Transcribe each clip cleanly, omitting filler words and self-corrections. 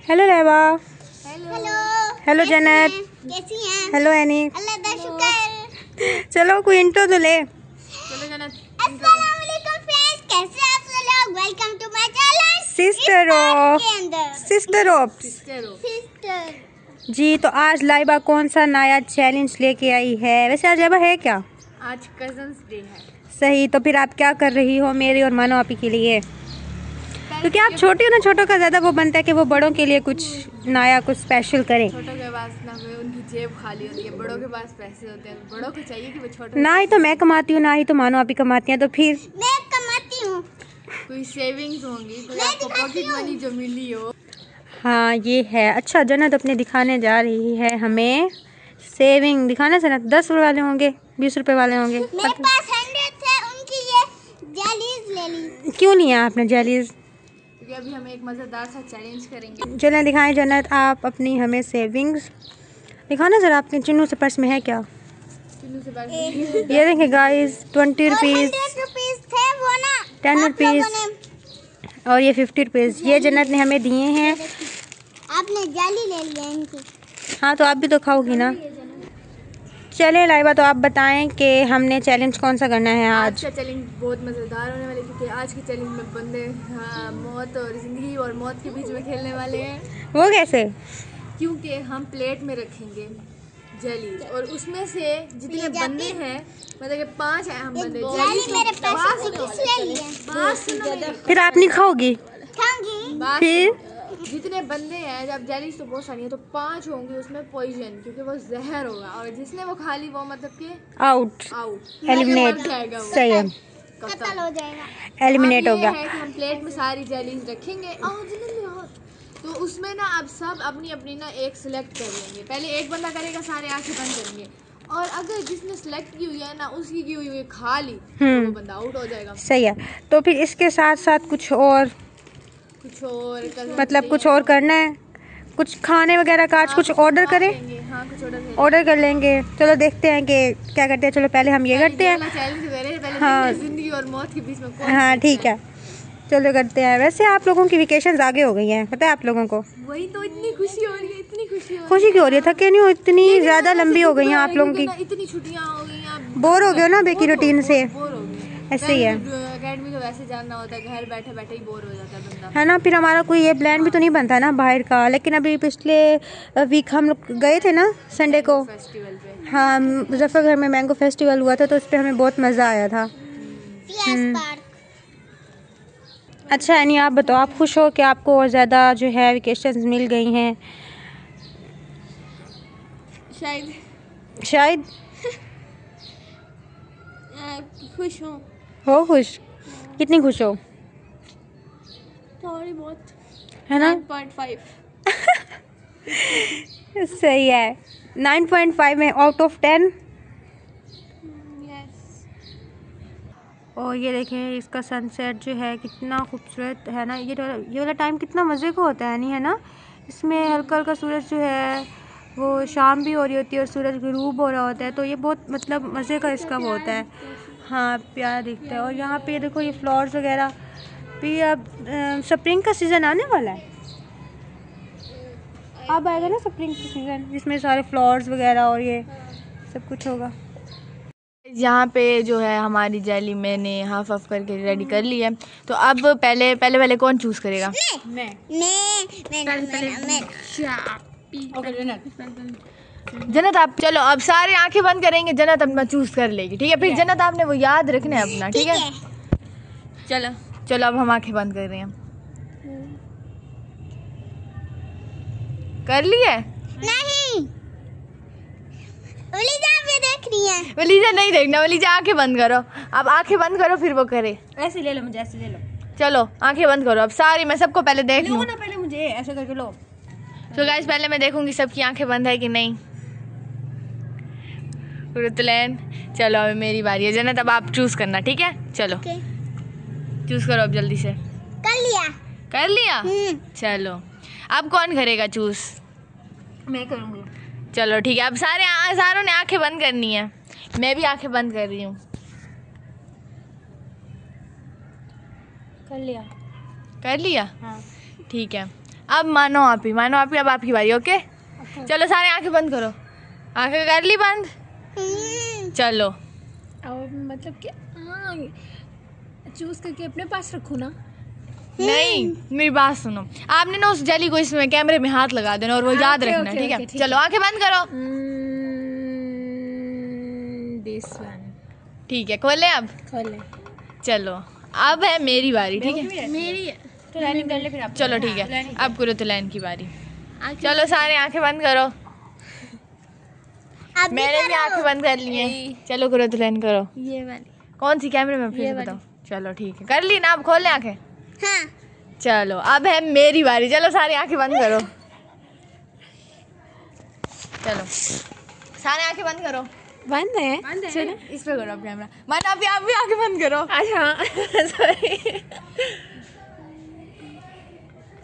Hello लैबा। Hello hello जन्नत। कैसी हैं? Hello any. अल्लाह का शुक्र। चलो कोई इंट्रो तो ले। चलो जन्नत। अस्सलाम वालेकुम फ्रेंड्स, कैसे हैं आप सब लोग? Welcome to my channel sister of sister. जी। तो आज लाइबा कौन सा नया चैलेंज लेके आई है? वैसे आज लाइबा है क्या? आज कजन्स डे है। सही। तो फिर आप क्या कर रही हो मेरी और मानो आपी के लिए? क्योंकि आप छोटी हो ना, छोटों का ज्यादा वो बनता है कि वो बड़ों के लिए कुछ नया कुछ स्पेशल करें। छोटों के पास ना उनकी जेब खाली होती है, बड़ों के पास पैसे होते हैं। बड़ों को चाहिए कि वो छोटों ना ही तो मैं कमाती हूँ ना ही तो मानो आपी कमाती हैं, तो फिर मैं कमाती हूँ। कोई सेविंग्स होंगी, कोई आपको पॉकेट मनी जो मिली हो। हाँ ये है। अच्छा जन्नत अपने दिखाने जा रही है हमें सेविंग दिखाने से ना 10 रुपए वाले होंगे, 20 रुपए वाले होंगे। मेरे पास 100 थे, उनकी ये जेलीज ले ली। क्यों लिया आपने जेलीज? क्योंकि अभी हम एक मजेदार सा चैलेंज करेंगे। चलें दिखाएं जन्नत आप अपनी हमें सेविंग्स दिखाना जरा। आपके चिन्नू से पर्स में है क्या? चुन्नू से बात ये देखें गाइस, 20 रुपीज़, 100 रुपीस थे वो ना 10 आप लोगों रुपीज़ ने और ये 50 रुपीज़ ये जन्नत ने हमें दिए हैं। आपने जाली ले लिया इनकी। हाँ तो आप भी तो खाओगी ना। चले लाइबा, तो आप बताएं कि हमने चैलेंज कौन सा करना है आज आज? का चैलेंज बहुत मजेदार होने वाले, क्योंकि आज के चैलेंज में बंदे मौत और जिंदगी और मौत के बीच में खेलने वाले हैं। वो कैसे? क्योंकि हम प्लेट में रखेंगे जेलीज और उसमें से जितने बंदे हैं, मतलब कि 5 हैं हम बंदे। जाली मेरे पैसे से किस ले लिए? फिर आप नहीं खाओगी? खाऊंगी। फिर जितने बंदे हैं, जब जेलीज तो बहुत सारी है, तो 5 होंगे उसमें पॉइजन, क्योंकि वो जहर होगा और जिसने वो खा ली वो मतलब कि आउट, आउट, एलिमिनेट। जाएगा वो। सही है, कत्ल हो जाएगा। एलिमिनेट हो अब ये गया। है कि हम प्लेट में सारी जेलीज रखेंगे तो उसमें ना अब सब अपनी अपनी ना एक सिलेक्ट कर लेंगे। पहले एक बंदा करेगा, सारे आंखें बंद करेंगे, और अगर जिसने सिलेक्ट की हुई है ना उसकी की हुई खा ली तो वो बंदा आउट हो जाएगा। सही है। तो फिर इसके साथ साथ कुछ और मतलब कुछ और करना है? कुछ खाने वगैरह का आज कुछ ऑर्डर करें? हाँ कुछ ऑर्डर कर लेंगे। चलो देखते हैं कि क्या करते हैं। चलो पहले हम ये करते हैं। हाँ जिंदगी और मौत के बीच में हाँ ठीक है, चलो करते हैं। वैसे आप लोगों की वेकेशंस आगे हो गई हैं, पता है आप लोगों को? वही तो इतनी खुशी हो रही है, इतनी खुशी हो रही है। खुशी क्यों हो रही है? थके नहीं हो? इतनी ज्यादा लंबी हो गई हैं आप लोगों की। इतनी छुट्टियां हो गई हैं, बोर हो गए हो ना बेकी रूटीन से? बोर हो गए। ऐसे ही है, अकेडमी तो वैसे जाना होता है, घर बैठे बैठे ही बोर हो जाता है बंदा, है ना। फिर हमारा कोई ये प्लान भी तो नहीं बनता ना बाहर का। लेकिन अभी पिछले वीक हम लोग गए थे ना संडे को। फेस्टिवल पे। हाँ मुजफ्फरगढ़ में मैंगो फेस्टिवल हुआ था, तो उस पर हमें बहुत मज़ा आया था। अच्छा यानी आप बताओ, आप खुश हो कि आपको और ज़्यादा जो है वेकेशंस मिल गई हैं? शायद खुश हूँ। हो खुश? कितनी खुश हो? थोड़ी बहुत, है ना। 9.5। सही है। 9.5 में आउट ऑफ 10। और ये देखें इसका सनसेट जो है कितना खूबसूरत है ना। ये वाला टाइम कितना मज़े का होता है, नहीं है ना? इसमें हल्का हल्का सूरज जो है वो शाम भी हो रही होती है और सूरज गुरूब हो रहा होता है, तो ये बहुत मतलब मज़े का इसका वो होता है। हाँ प्यारा दिखता है। और यहाँ पे देखो ये फ्लावर्स वगैरह भी। अब स्प्रिंग का सीज़न आने वाला है, अब आएगा ना स्प्रिंग का सीज़न, जिसमें सारे फ्लावर्स वगैरह और ये सब कुछ होगा। यहाँ पे जो है हमारी जेली मैंने हाफ ऑफ करके रेडी कर ली है। तो अब पहले कौन चूज करेगा? मैं जन्नत आप। चलो अब सारे आंखें बंद करेंगे, जन्नत अपना चूज कर लेगी, ठीक है? फिर जन्नत आपने वो याद रखना है अपना, ठीक है? चलो अब हम आंखें बंद कर रहे हैं। कर लिए? नहीं, वलीजा भी देख रही है। वलीजा नहीं देखना, वलीजा आंखें बंद करो। अब आंखें बंद करो फिर वो करे। ऐसे ले लो, मुझे ऐसे ले लो। चलो आंखें बंद करो अब सारी, मैं सबको पहले देख लूँ ना, पहले मुझे ऐसे करके लो। तो गाइस पहले मैं देखूंगी सबकी आंखें बंद है कि नहीं। रुतलैन, चलो अब मेरी बारी है। जन्नत अब आप चूज करना, ठीक है? चलो चूज करो अब जल्दी से। कर लिया? चलो अब कौन करेगा चूज? मैं करूँगी। चलो ठीक है, अब सारों ने आंखें बंद करनी है। मैं भी आंखें बंद कर रही हूँ। कर लिया? कर लिया? हाँ। ठीक है, अब मानो आप ही, अब आपकी बारी। ओके चलो सारे आंखें बंद करो। आंखें कर ली बंद? चलो अब मतलब कि हाँ चूज करके अपने पास रखूँ ना? नहीं, मेरी बात सुनो, आपने ना उस जेली को इसमें कैमरे में हाथ लगा देना और वो याद रखना, ठीक है? चलो आंखें बंद करो। This one. ठीक है, खोले अब? खोले। चलो अब है मेरी बारी, ठीक है? मेरी है तो लाइन कर ले फिर आप। चलो ठीक है, अब कुरुतुलैन की बारी। चलो सारे आंखें बंद करो। मैंने भी आंखें बंद कर ली हैं। चलो कुरुतुलैन करो। ये वाली। कौन सी कैमरे में? फिर बताओ। चलो ठीक है, कर ली ना? अब खोल ले आंखें। हाँ। चलो अब है मेरी बारी। चलो सारे आंखें बंद करो। चलो सारे आंखें बंद करो। बंद है। चलो इस पे करो कैमरा। मानो अभी आप भी आंखें बंद करो। अच्छा सॉरी।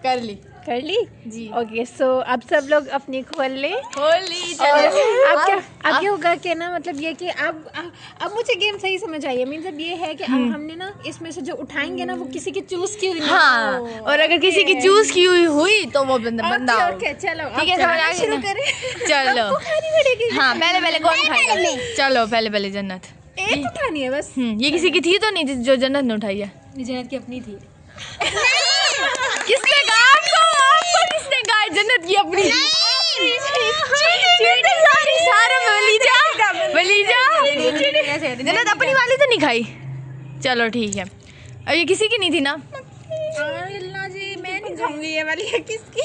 कर ली? कर ली जी। ओके सो अब सब लोग अपनी खोल ले। खोल ली। और चलो अब क्या अब ये होगा कि ना मतलब ये कि अब मुझे गेम सही समझ आई है। मीन्स अब ये है कि अब हमने ना इसमें से जो उठाएंगे ना वो किसी की चूज की हुई नहीं। हाँ, और अगर किसी की चूज की हुई तो वो बंदा ओके चलो ठीक है, समझ आ गई शुरू ना? करें। चलो हाँ, पहले कौन खाएगा? चलो पहले जन्नत। एक उठानी है बस। ये किसी की थी तो नहीं जो जन्नत ने उठाई है? जन्नत की अपनी थी। किसने कहा आपको किसने कहा जन्नत की अपनी? जन्नत अपनी वाली तो नहीं खाई। चलो ठीक है, अब ये किसी की नहीं थी ना? अल्लाह जी मैं नहीं खाऊंगी ये वाली है किसकी?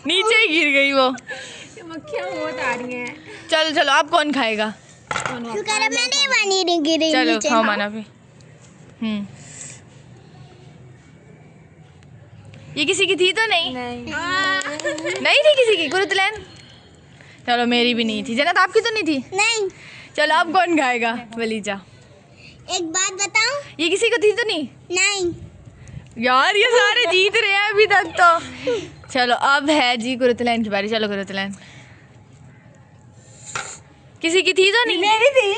नीचे ही गिर गई वो। मक्खियाँ बहुत आ रही हैं। चलो अब कौन खाएगा? शुक्र है मैंने वानी नहीं गिरी चलो नीचे। खाओ माना भी। ये किसी की थी तो नहीं? नहीं थी किसी की? कुरुतुलैन? चलो मेरी भी नहीं थी। जन्नत आपकी तो नहीं थी? नहीं। चलो अब कौन खाएगा? वलीजा। एक बात बताऊं? ये किसी को थी तो नहीं? नहीं। यार ये सारे जीत रहे हैं अभी तक तो। चलो अब है जी कुरुतुलैन की बारी। चलो कुरुतुलैन। किसी की थी तो नहीं? मेरी थी।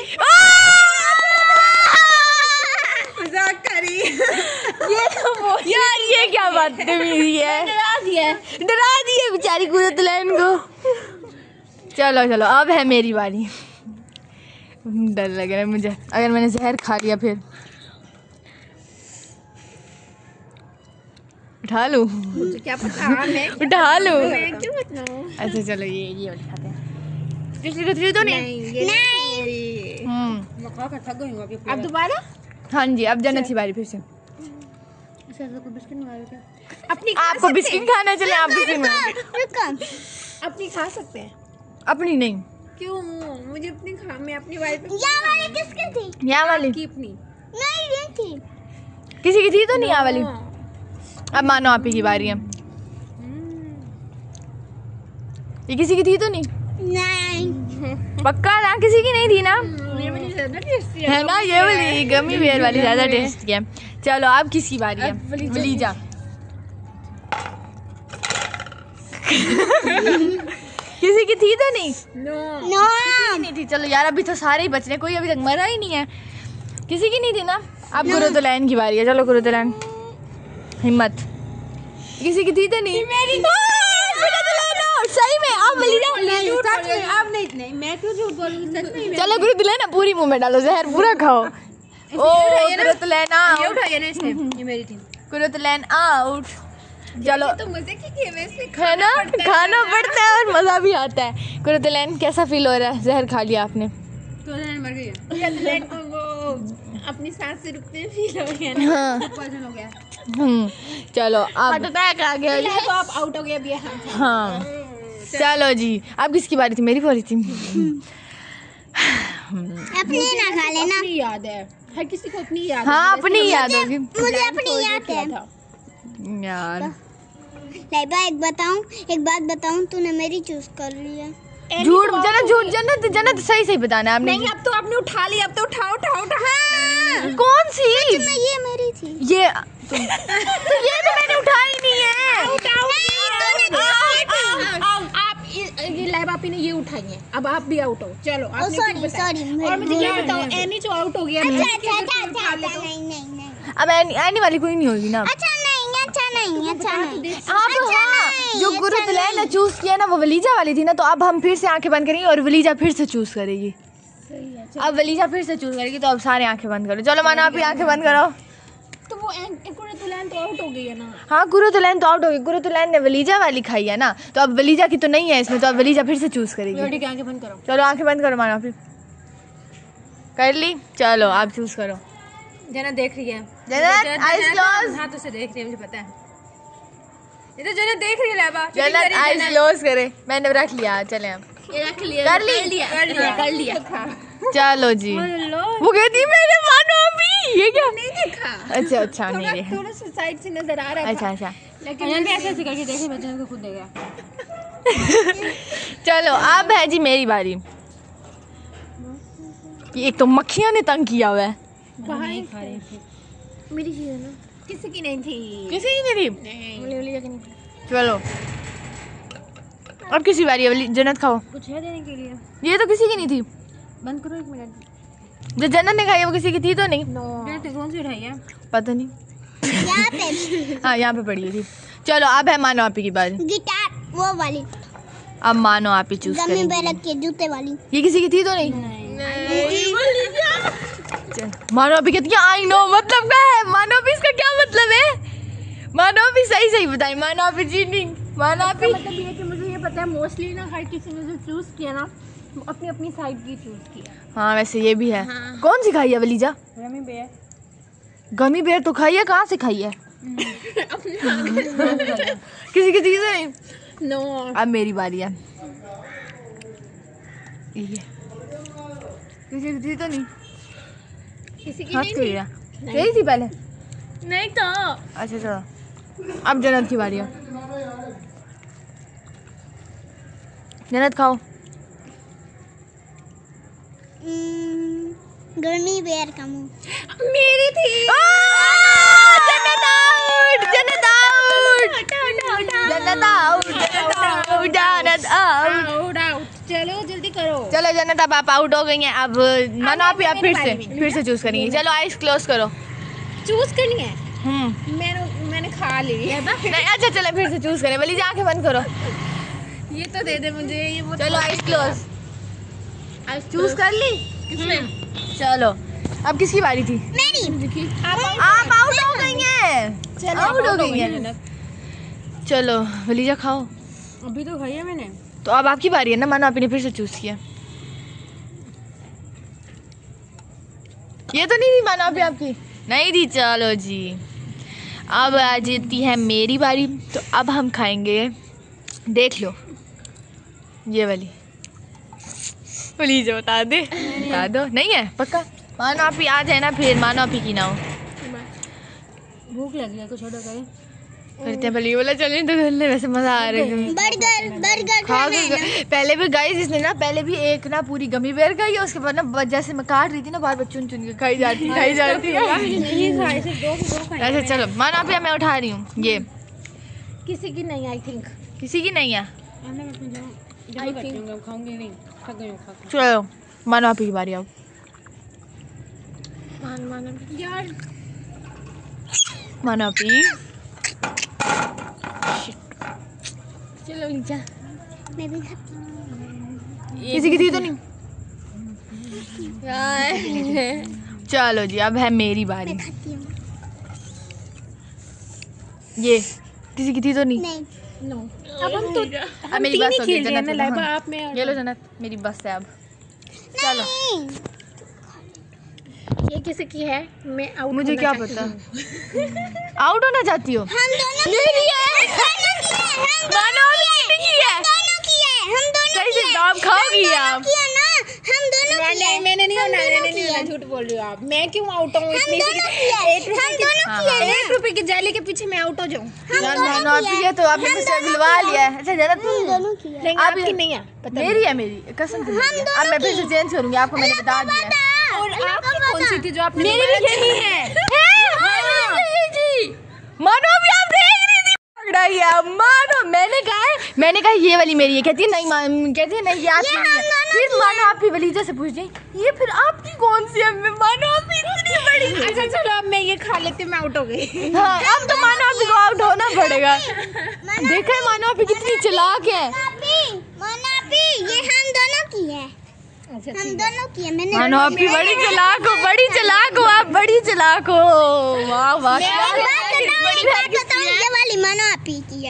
मजाक करी। ये तो यार ये क्या बात है? डरा दिया बेचारी कुरुतुलैन को। चलो अब है मेरी बारी। डर लग रहा है मुझे, अगर मैंने जहर खा लिया फिर। उठा लूं? मुझे क्या पता मैं उठा लूं? क्यों बताऊं? अच्छा चलो ये वाली खाते हैं। किसी को थी तो नहीं? नहीं। अब दोबारा? हाँ जी, अब जन्नत की बारी फिर से। अपनी आपको बिस्किट खाना चले आप बिस्किट में? अपनी खा सकते हैं। अपनी नहीं। क्यों? मुझे अपनी मैं अपनी वाली पे यहाँ वाली किसकी थी? यहाँ वाली की अपनी नहीं ये थी। किसी की थी तो नहीं? यहाँ वाली। अब मानो आप ही की बारी है। ये किसी की थी तो नहीं? नहीं। पक्का ना? किसी की नहीं थी ना? ये वाली ज्यादा टेस्टी है ना? ये वाली गमी बेयर वाली ज्यादा टेस्टी है। चलो अब किसकी बारी है? वलीजा। किसी की थी तो नहीं? नो। नहीं थी। चलो यार अभी तो सारे ही बच रहे, कोई अभी तक मरा ही नहीं है। किसी की नहीं थी ना? अब कुरुतुलैन की बारी है। चलो कुरुतुलैन हिम्मत। किसी की थी तो नहीं? मेरी सही में अब नहीं मैं क्यों झूठ बोलूंगी? सच में चलो कुरुतुलैन ना पूरी मुंह में डालो, जहर पूरा खाओ। ओ कुरुतुलैन ये उठाइए ना इसने। ये मेरी थी। कुरुतुलैन आउट। चलो तो मजे की गेम है इसमें। खाना पड़ता है और मजा भी आता है। कुरुतुलैन कैसा फील हो रहा है? जहर खा लिया आपने? मर गई है। वो अपनी सांस से रुकते फील हो गया ना। हाँ। पॉइजन हो गया। चलो अब अटैक आ गया। तो आप आउट हो गए अभी। हाँ चलो जी, अब किसकी बारी थी? मेरी बारी थी। अपनी ना खा लेना। अपनी याद है हर किसी को अपनी याद। हाँ अपनी याद होगी मुझे अपनी याद है यार। लाइबा एक बात बताऊं तूने मेरी चूज कर लिया। झूठ जन्नत सही बताना आपने। नहीं अब तो आपने उठा लिया। अब तो उठाओ। हाँ। कौन सी? ये मेरी थी। ये तो ये तो मैंने उठाई नहीं है। आप ये लाइव आप ने ये उठाई है। अब आप भी आउट हो। चलो सॉरी और मुझे ये बताओ एनी जो आउट हो गया। नहीं। अब एनी वाली कोई नहीं होगी ना? अच्छा नहीं। आप हमने चूज किया ना वो वलीजा वाली थी ना, तो अब हम फिर से आंखें बंद करेंगे और वलीजा फिर से चूज करेगी। अब वलीजा फिर से चूज करेगी, तो अब सारे आंखें बंद करो। चलो मानो आप ही आंखें बंद करो। तो वो कुरतुलैन तो आउट हो गई है ना। हाँ कुरतुलैन तो आउट हो गई, कुरतुलैन ने वलीजा वाली खाई है ना, तो अब वलीजा की तो नहीं है इसमें, तो अब वलीजा फिर से चूज करेगी। ठीक है, आंखें बंद करो। चलो आंखें बंद करो मानो आप ही। कर ली, चलो आप चूज करो। जना देख रही है, जन्नत आइज क्लोज। हाथों से देख रही है, मुझे पता है। ये तो जन्नत देख रही है लाबा। जन्नत आइज क्लोज करे। मैंने रख लिया, चले अब। ये रख लिया, कर ली, कर लिया। चलो जी। वो कहती मैंने मानो अभी, ये क्या नहीं देखा। अच्छा अच्छा नहीं है। थोड़ा सा साइड से नजर आ रहा है। अच्छा अच्छा लेकिन मैंने ऐसे ऐसे करके देखे, बच्चों को खुद देगा। चलो अब है जी मेरी बारी। एक तो मक्खियां ने तंग किया हुआ है। मेरी चीज है ना, किसी की नहीं थी। किसी की नहीं थी। चलो अब किसी बारी है। जन्नत खाओ। कुछ है देने के लिए? ये तो किसी की नहीं थी। बंद करो 1 मिनट। जो जन्नत ने खाई है वो किसी की थी तो नहीं। कौन सी उठाई है? पता नहीं। यहाँ पे हाँ यहाँ पे पड़ी थी। चलो अब है मानो आप ही की बारी। गिटार वो वाली, अब मानो आप ही चूज गमी करेंगे। बेरक के जूते वाली। ये किसी की थी तो नहीं। मानो अभी कहती है आई नो, मतलब क्या है मानो अभी, इसका क्या मतलब है? मानो अभी सही सही बताई। मानो अभी चीटिंग। मानो अभी मतलब ये कि मुझे ये पता है मोस्टली ना हर किसी ने जो चूज किया ना अपनी अपनी साइड की चूज किया। हाँ वैसे ये भी है। कौन सी खाई है वलीजा? गमी बेर। गमी बेर तो खाई है, कहाँ से खाई है? किसी की चीज नहीं। नो, अब मेरी बारी है। ये किसी की थी तो नहीं। किसी की हाथ नहीं क्यों थी। लिया? यही थी पहले। नहीं तो अच्छा चलो अब जन्नत की बारी है। जन्नत खाओ। गर्मी बेर का मुंह। मेरी थी। जन्नत आउट, जन्नत आउट, जन्नत आउट, जन्नत आउट। चलो जल्दी करो। चलो जन्नत अब आप आउट हो गई हैं। अब मानो आप फिर से चूज करेंगी। चलो आइज क्लोज करो। चूज करनी है। मैंने खा ली है। नहीं अच्छा चलो फिर से चूज करें। वलीजा आंखें बंद करो। ये तो दे दे मुझे ये। वो चलो आइज क्लोज। चूज कर ली किसने? चलो अब किसकी बारी थी? मेरी। आप आउट हो गई हैं। आउट हो गई हैं। चलो वलीजा खाओ। अभी तो खाई है मैंने। तो अब आपकी बारी है ना, मानो आपने फिर से चूज किया। ये तो नहीं थी मानो अभी आपकी नहीं थी। चलो जी अब आ जाती है मेरी बारी। तो अब हम खाएंगे, देख लो ये वाली। प्लीज बता दो। नहीं है पक्का? मानो आप ही आ जाए ना, फिर मानो आप ही की ना हो। भूख लगी है, कुछ ऑर्डर करें? करते हैं पहले ये वाला चलें तो करने। वैसे मजा आ रहा है। बर्गर खाना है ना। पहले भी गाइस इसने ना पहले भी एक ना पूरी गमी बेर खाई है, उसके बाद ना जैसे मैं काट रही थी ना बार बार चुन चुन के खाई जाती ऐसे। चलो मानो आप मैं उठा रही हूँ। ये किसी की नहीं, आई थिंक किसी की नहीं है। आई थिंक खाऊंगी नहीं, थक गई हूं खा के। चलो मानो आप की बारी। अब यार मानो आप चलो नीचा। मैं भी खाती हूँ। किसी की थी तो नहीं। चलो जी अब है मेरी बारी। मैं खाती हूँ। ये किसी की थी तो नहीं। नहीं। नो, अब हम तो अब मेरी बस हो गई। खेल रहे हैं ना जन्नत लाइबा। हाँ। आप में ये लो जन्नत मेरी बस है अब। चलो नहीं। ये किसी की है, मैं आउट। मुझे क्या पता। आउट होना चाहती हो? हम दोनों मेरी है। मानो अभी की है। दोनों की है। हम दोनों सही से जॉब खाओगी आप। की है ना। हम दोनों की है। मैंने नहीं होना, हम दोनों मैंने नहीं की होना, है। झूठ बोल रही हो आप। मैं क्यों आउट हूँ? इतनी दोनों की है। हम दोनों की है ना। 1 रुपए की जाली के पीछे मैं आउट हो जाऊँ? मानो आप ही है तो आपने मुझसे बुलवा लिया है। अच्छा जन्नत दोनों की है। नहीं, आप आपकी नहीं है, पता मेरी है। मेरी कसम से मेरी है। अब मैं फिर से चेंज करूंगी, आपको मैंने बता दिया है। नहीं। और आपकी कौन सी थी जो आपने मेरी भी दोबारा यही है। मानो अभी आप देख रही थी पकड़ा है। मानो मैंने कहा ये वाली मेरी है। कहती है नहीं कहती है नहीं ये आपकी नहीं है। फिर मानो आप ही वलीजा से पूछ दें ये फिर आपकी कौन सी है? मानो आप इतनी बड़ी। अच्छा चलो अब मैं ये खा लेती हूँ, मैं आउट हो गई। हाँ अब तो मानो आप को आउट होना पड़ेगा। देखा है मानो आप कितनी चालाक है। मोनापी ये हम दोनों की है। अच्छा हम दोनों की है। मैंने मानो आप भी बड़ी चालाक हो, बड़ी चालाक हो, आप बड़ी चालाक हो। वाह वाह। ये वाली मोनापी की है।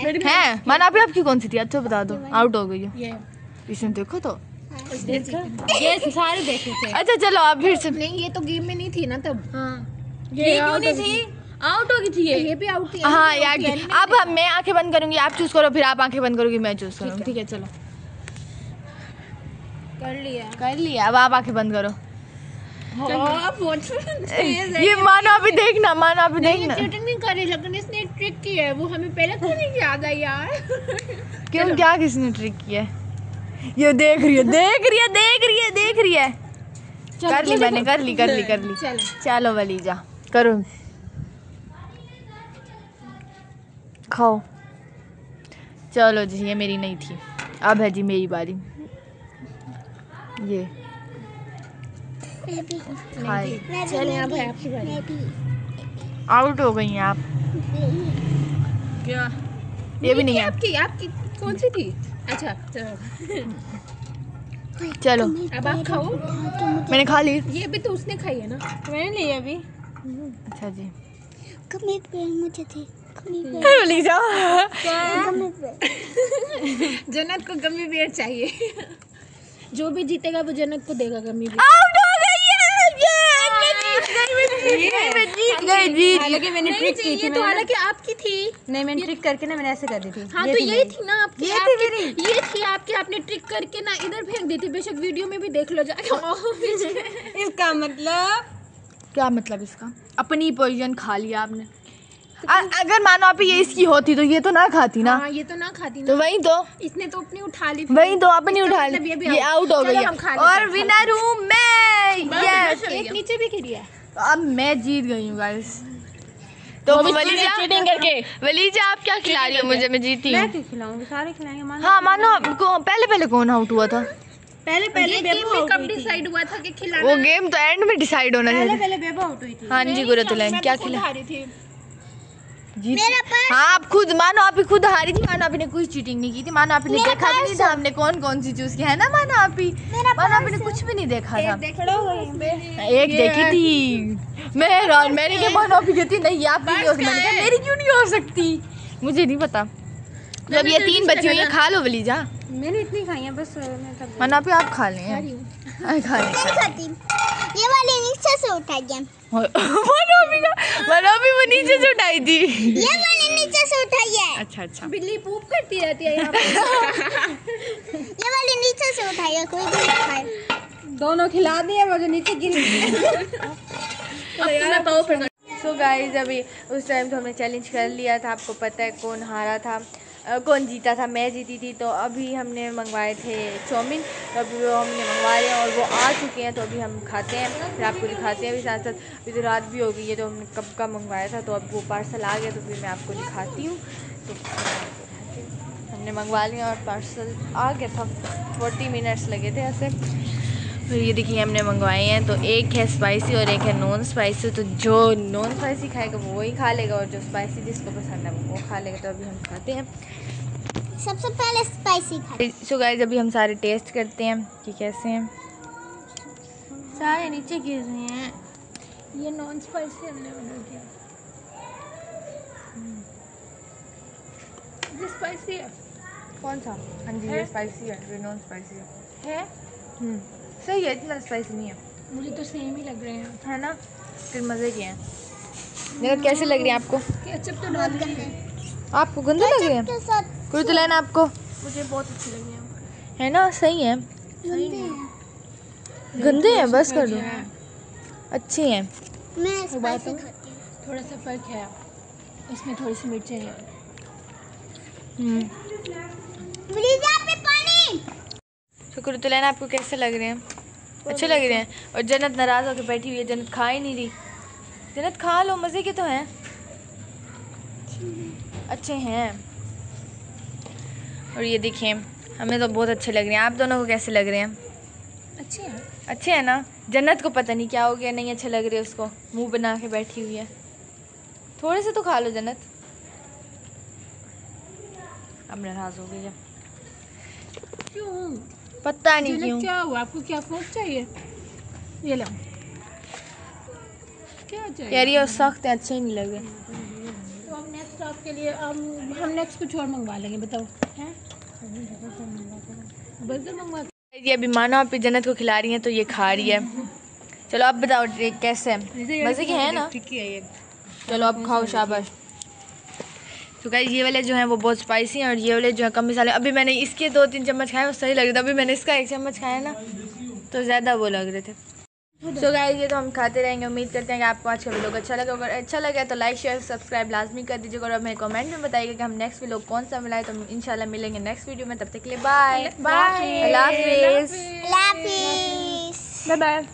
मानो आप आपकी कौन सी थी? अच्छा बता दो। आउट हो गई हो। ये इसने देखो तो। ये सारे देखे थे। अच्छा चलो आप फिर से। नहीं ये तो गेम में नहीं थी ना तब। ये क्यों नहीं थी? आउट हो गई थी ये भी आउट थी। हाँ यार अब मैं आंखें बंद करूंगी, आप चूज करो, फिर आप आंखें बंद करोगी, मैं चूज करूंगी। ठीक है चलो कर लिया। अब आप आंखें बंद करो। ये ये मानो अभी देखना, मानो अभी देखना। चीटिंग नहीं करी लेकिन इसने ट्रिक की है, वो हमें पहले क्यों नहीं याद आई यार। क्यों क्या किसने ट्रिक किया है? ये देख रही है। कर ली मैंने, कर ली। चलो वलीजा करो, खाओ। चलो जी ये मेरी नहीं थी, अब है जी मेरी बारी। ये हाय चल यहाँ भाई आपकी बारी। आउट हो गई हैं आप। क्या ये भी नहीं है आपकी कौन सी थी? अच्छा चलो अब आप खाओ। मैंने खा ली। ये भी तो उसने खाई है ना। मैंने ली अभी। अच्छा जी कमी पे मुझे थी। वलीजा जन्नत को गमी बेर चाहिए। जो भी जीतेगा वो जन्नत को देगा गमी बेर। आउट हो गई है। जीत हालांकि मैंने ट्रिक की थी। तो हालांकि आपकी थी। नहीं मैंने ट्रिक करके ना मैंने ऐसे कर दी थी। हाँ तो यही थी ना आपकी। ये थी आपकी। आपने ट्रिक करके ना इधर फेंक दी थी। बेशक वीडियो में भी देख लो जाके। इसका मतलब क्या मतलब इसका? अपनी पोजीशन खा लिया आपने। अगर मानो आप ये इसकी होती तो ये तो ना खाती ना। हाँ, ये तो ना खाती ना। तो वही तो इसने तो अपनी उठा ली। वही तो अपनी उठा ली। ये आउट हो गई है और विनर हूँ मैं। यस एक नीचे भी गिरी है। अब मैं जीत गई हूँ गाइस। तो वलीजा चीटिंग करके। वलीजा आप क्या खिला रही हो मुझे? मैं जीती हूँ। मैं क्यों खिलाऊंगी? सारे खिलाएंगे। हाँ मानो आपको पहले कौन आउट हुआ था? पहले बेबो आउट हुई थी। डिसाइड हुआ था कि खिलाना। वो गेम तो एंड में डिसाइड होना चाहिए। पहले बेबो आउट हुई थी। हाँ जी गुरतुलैन क्या खिला? हारी थी। जीत। हाँ आप खुद मानो आप ही खुद हारी थी। मानो आपने कोई चीटिंग नहीं की थी। मानो आपने देखा भी नहीं था हमने कौन सी चूज की है ना। मानो आप ही आपने कुछ भी नहीं देखा था। एक देखी थी मैं हैरान। मैंने क्या मानो आप ही कहती नहीं आपकी नहीं हो सकती। मैंने कहा मेरी क्यों नहीं हो सकती? मुझे नहीं पता। जब ये 3 बची हुई है खा लो वलीजा। मैंने इतनी खाई है बस। मानो आप खा लें। खा लें। ये वाली नीचे से उठाइए। मानो भी वो नीचे से उठाई थी। ये वाली नीचे से उठाइए। अच्छा बिल्ली पूप करती रहती है यहाँ पे। ये वाली नीचे से उठाइए। कोई भी खाए। दोनों खिला दिए वो जो नीचे गिरी। सो गाइज अभी उस टाइम तो हमने चैलेंज कर लिया था। आपको पता है कौन हारा था, कौन जीता था? मैं जीती थी। तो अभी हमने मंगवाए थे चाउमीन, तो अभी वो हमने मंगवा रहे हैं और वो आ चुके हैं। तो अभी हम खाते हैं, फिर आपको दिखाते हैं। अभी साथ साथ अभी तो रात भी हो गई है, तो हमने कब का मंगवाया था। तो अब वो पार्सल आ गया, तो फिर मैं आपको दिखाती हूँ। तो हमने मंगवा लिया और पार्सल आ गया था। 40 मिनट्स लगे थे ऐसे। तो ये देखिए हमने मंगवाए हैं। तो एक है स्पाइसी और एक है नॉन स्पाइसी। तो जो नॉन स्पाइसी खाएगा वो वही खा लेगा और जो स्पाइसी जिसको पसंद है वो खा लेगा। तो अभी हम खाते हैं। सबसे पहले स्पाइसी खाते। सो गाइस अभी हम सारे टेस्ट करते हैं कि कैसे हैं। सारे नीचे गिर रहे हैं। ये नॉन स्पाइसी हमने ऑर्डर किया। ये स्पाइसी है। कौन सा? हाँ जी ये स्पाइसी है, ये नॉन स्पाइसी है। सही है, इतना स्पाइसी नहीं है। मुझे तो सेम ही लग रहे हैं, है ना? फिर मज़े के हैं। जगत कैसे लग रही है आपको? केचप तो डाल गंदे। आपको गंदे लग रहे हैं? कुछ लेना आपको? मुझे बहुत अच्छी लगी है ना? सही है। गंदे हैं बस कर दो। अच्छे हैं। मैं स्पाइसी खाती हूँ। थोड़ा सा फर्क है इसमें, थोड़ी सी मिर्चें हैं। शुक्र तो लेना। आपको कैसे लग रहे हैं? अच्छे लग रहे हैं। और जन्नत नाराज़ होकर बैठी हुई है। जन्नत खा ही नहीं रही। जन्नत खा लो, मज़े के तो हैं। अच्छे हैं। और ये देखिए हमें तो बहुत अच्छे लग रहे हैं। आप दोनों को कैसे लग रहे हैं? अच्छी है। अच्छे है ना। जन्नत को पता नहीं क्या हो गया, नहीं अच्छे लग रहे उसको, मुंह बना के बैठी हुई है। थोड़े से तो खा लो जन्नत। अब नाराज हो गई है। क्यों? पता नहीं क्यों। क्या हुआ आपको? क्या फोक चाहिए? ये लो। क्या चाहिए यार ये सख्त है, अच्छे ही नहीं लगे। तो हम नेक्स्ट आपके लिए हम नेक्स्ट कुछ और मंगवा लेंगे। बताओ हैं? बर्गर मंगवा। ये अभी मानो आप जन्नत को खिला रही हैं तो ये खा रही है। चलो अब बताओ ये कैसे है, मज़े के हैं ना? चलो अब खाओ, शाबाश। तो गाइस ये वाले जो हैं वो बहुत स्पाइसी हैं और ये वाले जो है कम मसाले। अभी मैंने इसके 2-3 चम्मच खाए, वो सही लग रहे थे। अभी मैंने इसका 1 चम्मच खाया ना तो ज़्यादा वो लग रहे थे। तो गाइस ये तो हम खाते रहेंगे। उम्मीद करते हैं कि आपको आज का व्लॉग अच्छा लगा। अगर अच्छा लगा तो लाइक शेयर सब्सक्राइब लाजमी कर दीजिएगा और हमें कमेंट में बताइएगा कि हम नेक्स्ट व्लॉग कौन सा मिलाए। तो इंशाल्लाह मिलेंगे नेक्स्ट वीडियो में। तब तक के लिए बाय बाय, अल्लाह हाफिज़, अल्लाह हाफिज़। Bye bye.